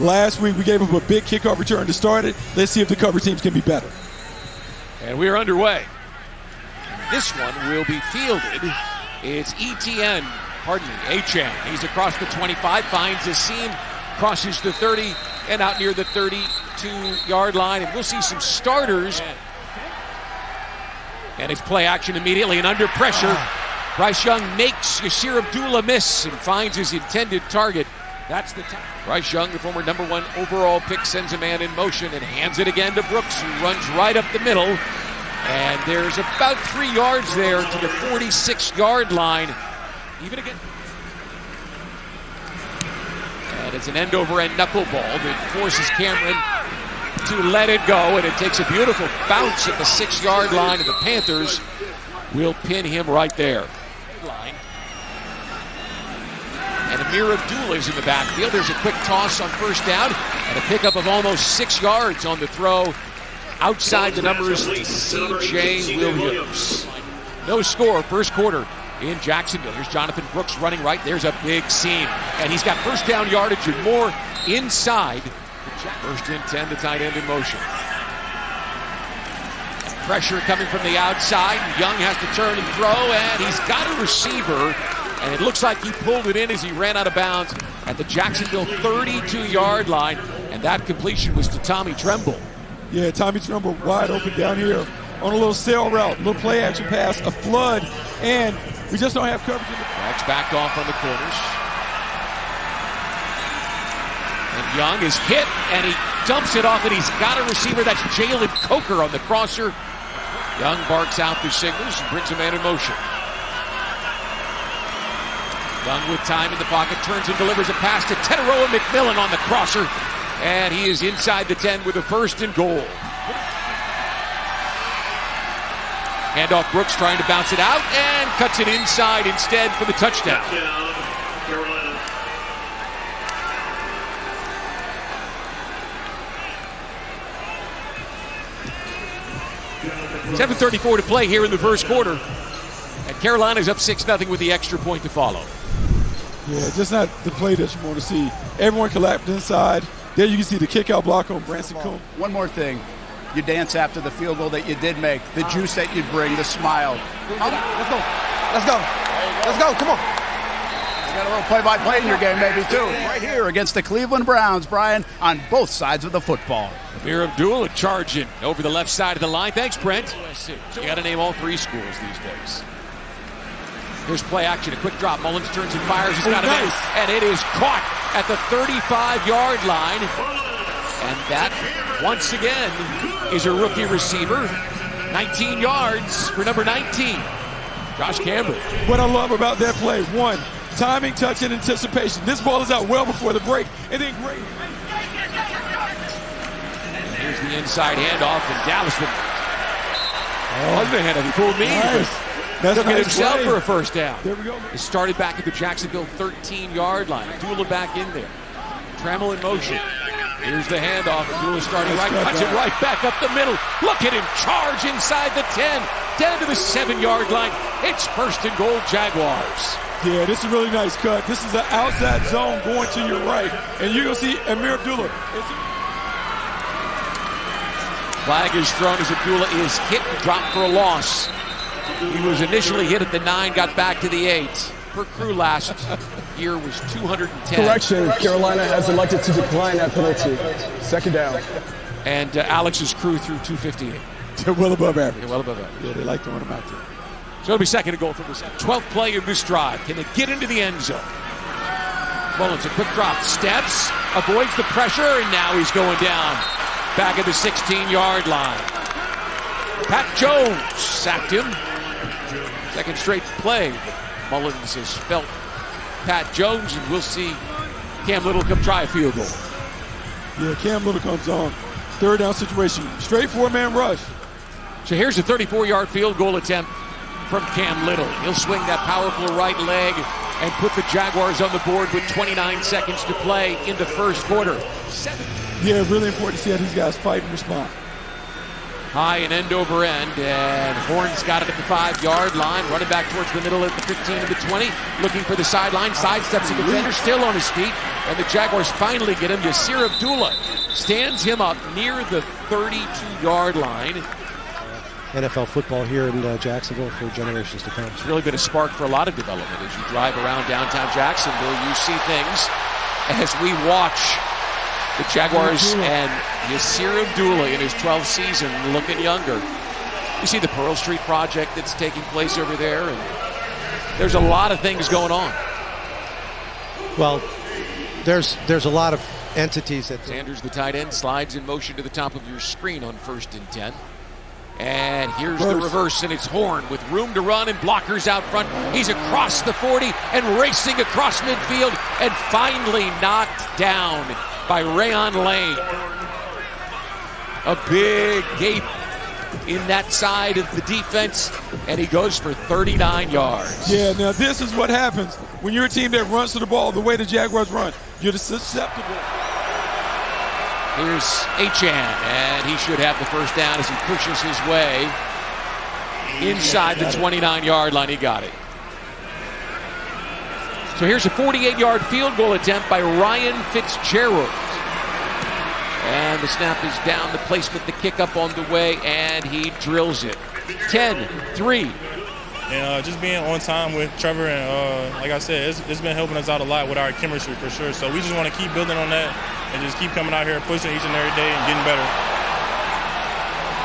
Last week we gave up a big kickoff return to start it. Let's see if the cover teams can be better. And we are underway. This one will be fielded. It's Achan. He's across the 25, finds a seam, crosses the 30, and out near the 32-yard line. And we'll see some starters. And it's play action immediately, and under pressure, Bryce Young makes Yasir Abdullah miss and finds his intended target. That's the time. Bryce Young, the former #1 overall pick, sends a man in motion and hands it again to Brooks, who runs right up the middle. And there's about 3 yards there to the 46-yard line. Even again. And it's an end-over-end knuckleball that forces Cameron to let it go. And it takes a beautiful bounce at the 6-yard line, and the Panthers will pin him right there. And Amir Abdullah is in the backfield. There's a quick toss on first down and a pickup of almost 6 yards on the throw. Outside the numbers, C.J. Williams. No score, first quarter in Jacksonville. Here's Jonathan Brooks running right. There's a big seam. And he's got first down yardage and more inside. First and 10, the tight end in motion. Pressure coming from the outside. Young has to turn and throw, and he's got a receiver. And it looks like he pulled it in as he ran out of bounds at the Jacksonville 32-yard line. And that completion was to Tommy Tremble. Yeah, Tommy Tremble wide open down here on a little sail route, little play action pass, a flood, and we just don't have coverage. Backs backed off on the corners. And Young is hit, and he dumps it off, and he's got a receiver. That's Jalen Coker on the crosser. Young barks out the signals and brings a man in motion. Young with time in the pocket, turns and delivers a pass to Teteroa McMillan on the crosser. And he is inside the 10 with a first and goal. Handoff, Brooks trying to bounce it out and cuts it inside instead for the touchdown. 7:34 to play here in the first quarter. And Carolina's up 6-0 with the extra point to follow. Yeah, just not the play that you want to see. Everyone collapsed inside. There you can see the kick-out block on Branson Coon. One more thing. You dance after the field goal that you did make. The juice that you bring, the smile. Let's go. Let's go. Let's go. Come on. You got a little play-by-play in your game maybe too. Right here against the Cleveland Browns, Brian, on both sides of the football. Amir Abdullah charging over the left side of the line. Thanks, Brent. You got to name all 3 schools these days. Here's play action, a quick drop. Mullins turns and fires. He's got it in, and it is caught at the 35-yard line. And that, once again, is a rookie receiver. 19 yards for number 19, Josh Campbell. What I love about that play, one, timing, touch, and anticipation. This ball is out well before the break, and then great. And here's the inside handoff, and Dallas with the handoff. He fooled me. Nice. That's Took nice it himself play for a first down. There we go. It started back at the Jacksonville 13-yard line. Abdullah back in there. Trammell in motion. Here's the handoff. Abdullah starting right, cuts it right back up the middle. Look at him charge inside the 10, down to the 7-yard line. It's first and goal, Jaguars. Yeah, this is a really nice cut. This is an outside zone going to your right, and you're going to see Amir Abdullah. Flag is thrown as Abdullah is hit and dropped for a loss. He was initially hit at the 9, got back to the 8. Per crew last year was 210. Correction, Carolina has elected to decline that penalty. Second down. And Alex's crew threw 258. They're well above average. They're well above average. Yeah, they like throwing them out there. So it'll be second and goal from the 12th play of this drive. Can they get into the end zone? Mullins, a quick drop, steps, avoids the pressure, and now he's going down. Back at the 16-yard line. Pat Jones sacked him. Second straight play. Mullins has felt Pat Jones, and we'll see Cam Little come try a field goal. Yeah, Cam Little comes on. Third down situation. Straight 4-man rush. So here's a 34-yard field goal attempt from Cam Little. He'll swing that powerful right leg and put the Jaguars on the board with 29 seconds to play in the first quarter. Yeah, really important to see how these guys fight and respond. high and end over end, and Horn's got it at the 5-yard line, running back towards the middle at the 15 and the 20, looking for the sideline, sidesteps the defender, still on his feet, and the Jaguars finally get him. Yasir Abdullah stands him up near the 32-yard line. NFL football here in Jacksonville for generations to come. It's really been a spark for a lot of development. As you drive around downtown Jacksonville, you see things as we watch the Jaguars and Yasir Abdullah in his 12th season looking younger. You see the Pearl Street project that's taking place over there, and there's a lot of things going on. Well, there's a lot of entities that... Sanders, the tight end, slides in motion to the top of your screen on 1st and 10. And here's the reverse, and it's Horn with room to run and blockers out front. He's across the 40 and racing across midfield and finally knocked down by Rayon Lane. A big gape in that side of the defense, and he goes for 39 yards. Yeah, now this is what happens when you're a team that runs to the ball the way the Jaguars run. You're susceptible. Here's Achan, and he should have the first down as he pushes his way inside the 29-yard line. He got it. So here's a 48-yard field goal attempt by Ryan Fitzgerald. And the snap is down, the placement, the kick up on the way, and he drills it. 10-3. And just being on time with Trevor, and like I said, it's been helping us out a lot with our chemistry for sure. So we just want to keep building on that and just keep coming out here, pushing each and every day and getting better.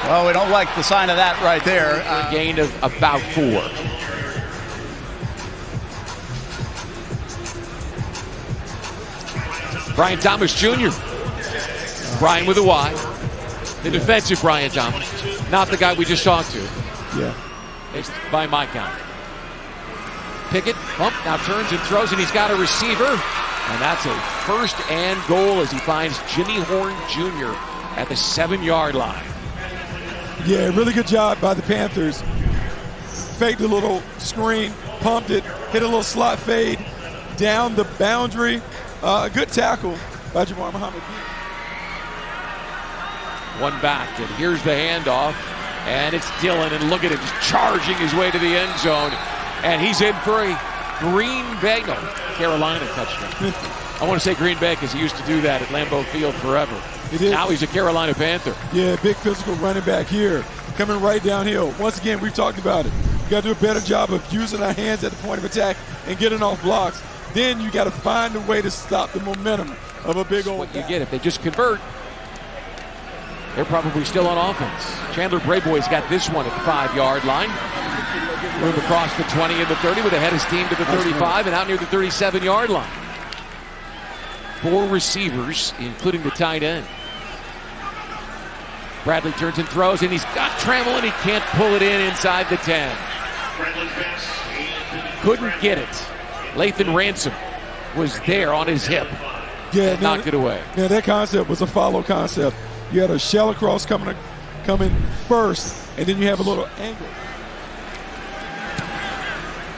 Well, we don't like the sign of that right there. A gain of about 4. Brian Thomas Jr. Brian with a Y. The defensive Brian Thomas. Not the guy we just talked to. Yeah. It's by my count. Pickett, bump, now turns and throws, and he's got a receiver. And that's a 1st and goal as he finds Jimmy Horn Jr. at the 7-yard line. Yeah, really good job by the Panthers. Faked a little screen, pumped it, hit a little slot fade down the boundary. A good tackle by Jabbar Muhammad. One back, and here's the handoff. And it's Dillon, and look at him, just charging his way to the end zone. And he's in for a Green Bay, no, Carolina touchdown. I want to say Green Bay because he used to do that at Lambeau Field forever. Now he's a Carolina Panther. Yeah, big physical running back here, coming right downhill. Once again, we've talked about it. You got to do a better job of using our hands at the point of attack and getting off blocks. Then you got to find a way to stop the momentum of a big old what you get if they just convert. They're probably still on offense. Chandler Brayboy's got this one at the 5-yard line. Move across the 20 and the 30 with a head of steam to the 35 and out near the 37-yard line. 4 receivers, including the tight end. Bradley turns and throws, and he's got Trammell, and he can't pull it in inside the 10. Couldn't get it. Lathan Ransom was there on his hip. Yeah, knocked it away. Yeah, that concept was a follow concept. You had a shell across coming first, and then you have a little angle.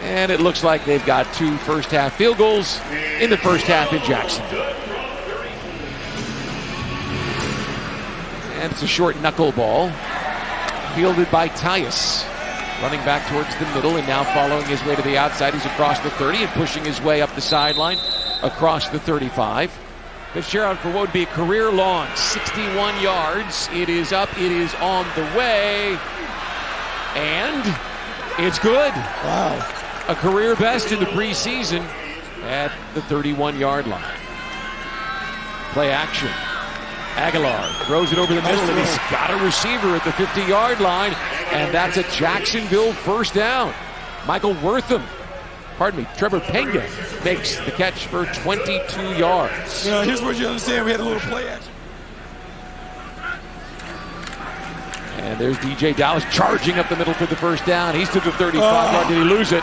And it looks like they've got 2 first-half field goals in the first half in Jacksonville. And it's a short knuckle ball, fielded by Tyus. Running back towards the middle and now following his way to the outside. He's across the 30 and pushing his way up the sideline across the 35. Fitzgerald for what would be a career-long 61 yards. It is up, it is on the way, and it's good. Wow. A career best in the preseason at the 31-yard line. Play action. Aguilar throws it over the middle, and he's got a receiver at the 50-yard line, and that's a Jacksonville first down. Trevor Penga makes the catch for 22 yards. You know, here's what you understand. We had a little play action. And there's DJ Dallas charging up the middle for the first down. He's to the 35-yard. Did he lose it?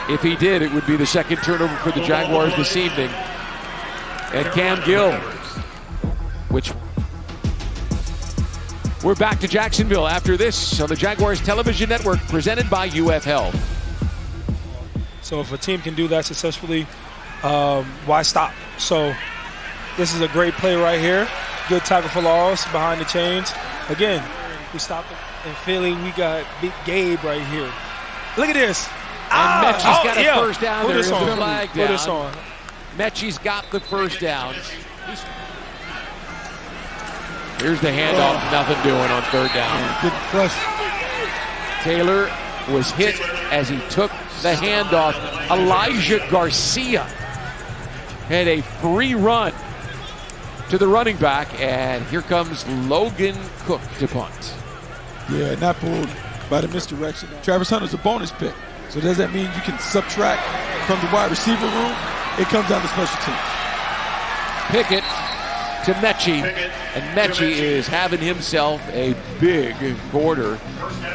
If he did, it would be the second turnover for the Jaguars this evening. And Cam Gill, which we're back to Jacksonville after this on the Jaguars Television Network, presented by UF Health. So if a team can do that successfully, why stop? So this is a great play right here. Good tackle for loss behind the chains. Again, we stopped him. And Philly, we got Big Gabe right here. Look at this. And Mechie's got a first down. Put There's this on. the flag Put down. this on. Mechie's got the first down. Here's the handoff. Nothing doing on third down. Good flush. Taylor was hit as he took the handoff. Elijah Garcia had a free run to the running back, and here comes Logan Cook to punt. Yeah, not pulled by the misdirection. Travis Hunter's a bonus pick. So does that mean you can subtract from the wide receiver room? It comes down to special teams. Pickett to Mechie, and Mechie is having himself a big quarter.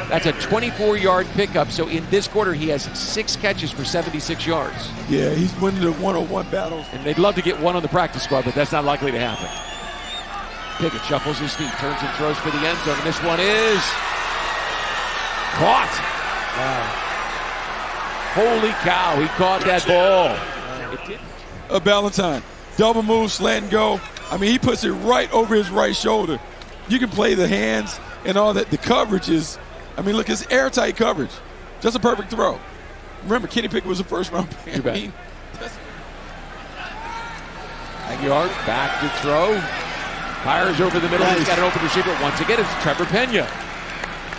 That's a 24-yard pickup, so in this quarter he has 6 catches for 76 yards. Yeah, he's winning the one-on-one battles. And they'd love to get one on the practice squad, but that's not likely to happen. Pickett shuffles his feet, turns and throws for the end zone, and this one is caught. Wow. Holy cow, he caught that ball. It didn't. Valentine, double move, slant and go. I mean, he puts it right over his right shoulder. You can play the hands and all that. The coverage is, I mean, look, it's airtight coverage. Just a perfect throw. Remember, Kenny Pickett was a first-round pick. You bet. Jaguars back to throw. Fires over the middle. Nice. He's got an open receiver. Once again, it's Trevor Pena.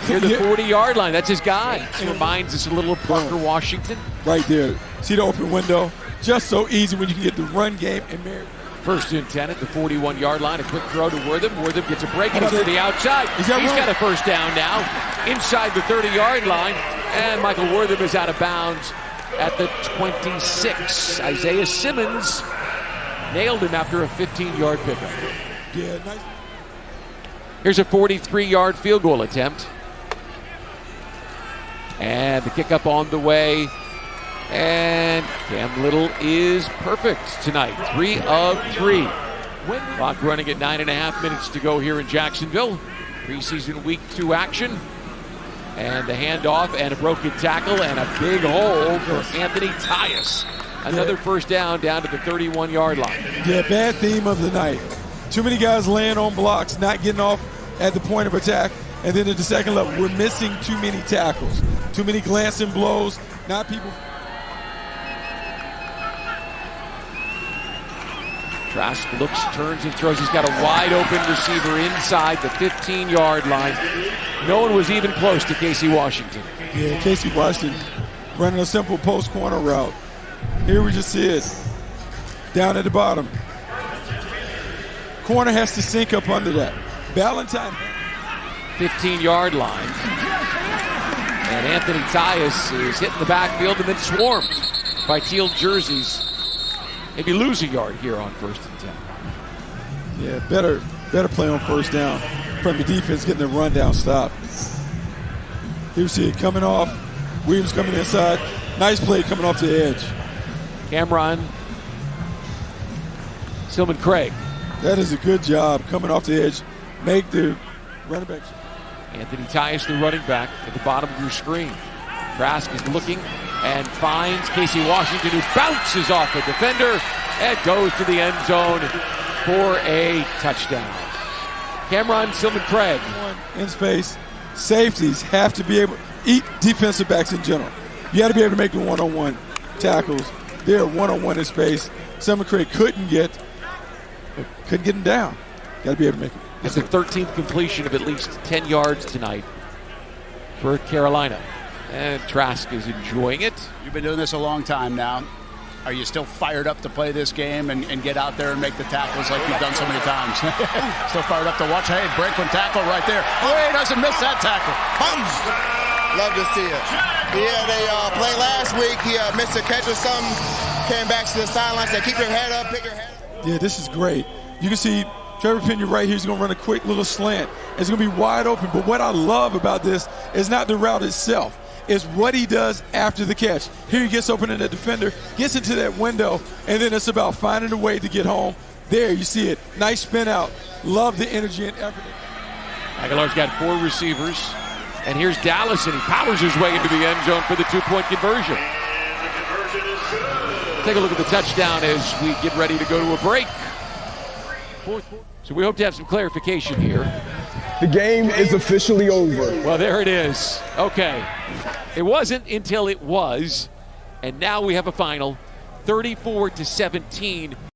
Near the 40-yard line. That's his guy. Reminds us a little of Parker Washington. Right there. See the open window? Just so easy when you can get the run game and marry. First and 10 at the 41-yard line. A quick throw to Wortham. Wortham gets a break and to the outside. He's got a first down now inside the 30-yard line. And Michael Wortham is out of bounds at the 26. Isaiah Simmons nailed him after a 15-yard pickup. Yeah, nice. Here's a 43-yard field goal attempt. And the kick up on the way. And Cam Little is perfect tonight. 3 of 3. Clock running at 9.5 minutes to go here in Jacksonville. Preseason week 2 action. And the handoff and a broken tackle and a big hole for Anthony Tyus. Another first down to the 31-yard line. Yeah, bad theme of the night. Too many guys laying on blocks, not getting off at the point of attack. And then at the second level, we're missing too many tackles. Too many glancing blows, not people. Trask looks, turns, and throws. He's got a wide open receiver inside the 15-yard line. No one was even close to Casey Washington. Yeah, Casey Washington running a simple post corner route. Here we just see it. Down at the bottom. Corner has to sink up under that. Valentine. 15-yard line. And Anthony Tyus is hitting the backfield and then swarmed by teal jerseys. Maybe lose a yard here on first and 10. Yeah, better play on first down from the defense, getting the rundown stop. Here we see it coming off. Williams coming inside. Nice play coming off the edge. Cameron Stillman Craig. That is a good job coming off the edge. Make the running back. Anthony Tyus, the running back, at the bottom of your screen. Trask is looking and finds Casey Washington, who bounces off a defender and goes to the end zone for a touchdown. Cameron Stillman Craig. In space. Safeties have to be able to eat defensive backs in general. You got to be able to make the one-on-one tackles. They're one-on-one in space. Stillman Craig couldn't get him down. Got to be able to make it. It's the 13th completion of at least 10 yards tonight for Carolina. And Trask is enjoying it. You've been doing this a long time now. Are you still fired up to play this game and get out there and make the tackles like you've done so many times? Still fired up to watch. Hey, break one tackle right there. Oh, he doesn't miss that tackle. Love to see it. He had a play last week. He missed a catch or something. Came back to the sidelines. Said, keep your head up, pick your head up. Yeah, this is great. You can see Trevor Pena right here. He's going to run a quick little slant. It's going to be wide open. But what I love about this is not the route itself. It's what he does after the catch. Here he gets open in the defender, gets into that window, and then it's about finding a way to get home. There, you see it. Nice spin out. Love the energy and effort. Aguilar's got 4 receivers. And here's Dallas, and he powers his way into the end zone for the 2-point conversion. Take a look at the touchdown as we get ready to go to a break. Fourth quarter. So we hope to have some clarification here. The game is officially over. Well, there it is. Okay. It wasn't until it was. And now we have a final, 34-17.